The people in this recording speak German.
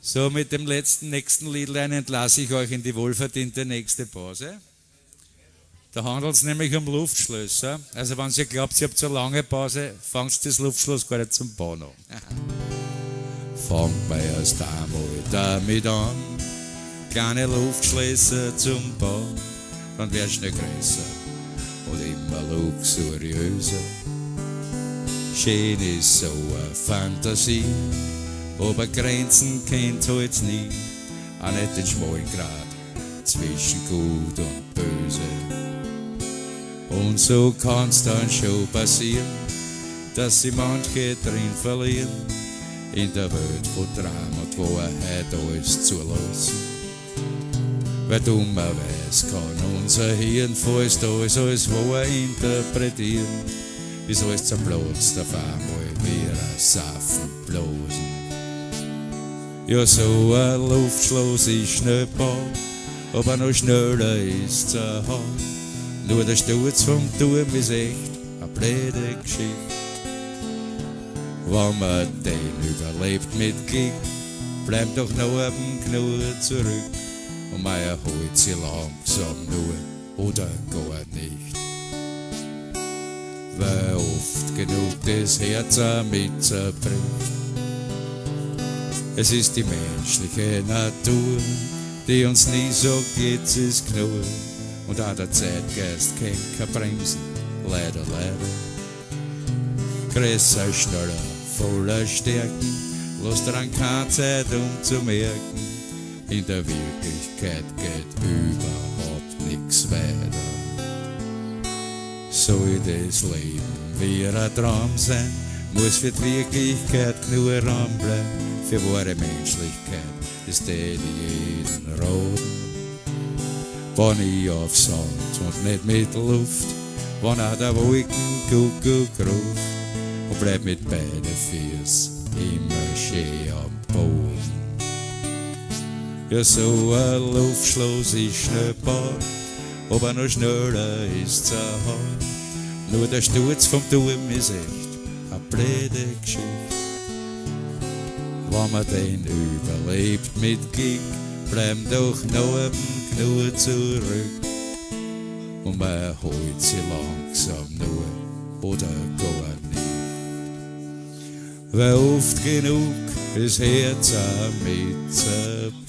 So, mit dem nächsten Liedlein entlasse ich euch in die wohlverdiente nächste Pause. Da handelt es nämlich um Luftschlösser. Also wenn ihr glaubt, ihr habt so eine lange Pause, fangt das Luftschloss gar nicht zum Bauen an. Fangt mal erst einmal damit an, kleine Luftschlösser zum Bauen, dann wird schnell größer und immer luxuriöser. Schön ist so eine Fantasie, aber Grenzen kennt halt nie, auch nicht den schmalen Grat zwischen Gut und Böse. Und so kann's dann schon passieren, dass sie manche drin verlieren, in der Welt von Traum und Wahrheit alles zulassen. Weil dummerweise kann unser Hirn fast alles als wahr interpretieren, bis alles zerplatzt auf einmal wie ein Seifenblasen. Ja, so ein Luftschloss ist schnell gebaut, aber noch schneller ist's erhauen. Nur der Sturz vom Turm ist echt eine blöde Geschichte. Wenn man den überlebt mit Glück, bleibt doch noch ein Knurr zurück und man erholt sie langsam nur oder gar nicht. Weil oft genug das Herz auch mit zerbricht. Es ist die menschliche Natur, die uns nie sagt, jetzt ist genug. Und auch der Zeitgeist kennt kein Bremsen, leider, leider. Größer, schneller, voller Stärken, lass daran keine Zeit zu merken. In der Wirklichkeit geht überhaupt nichts weiter. Soll das Leben wie ein Traum sein, muss für die Wirklichkeit nur Raum bleiben. Für wahre Menschlichkeit ist die jeden raten. Wenn ich auf Sand und nicht mit Luft, wenn auch der Wolkenkuckuck ruft, und bleib mit beiden Füßen immer schön am Boden. Ja, so ein Luftschloss ist schnell gebaut, aber noch schneller ist's erhauen. Nur der Sturz vom Turm ist echt eine blöde Geschichte. Wenn man den überlebt mit Glück, bleiben doch noch ein Knurr zurück und man holt sie langsam nur oder gar nicht. Weil oft genug das Herz auch mit zerbricht.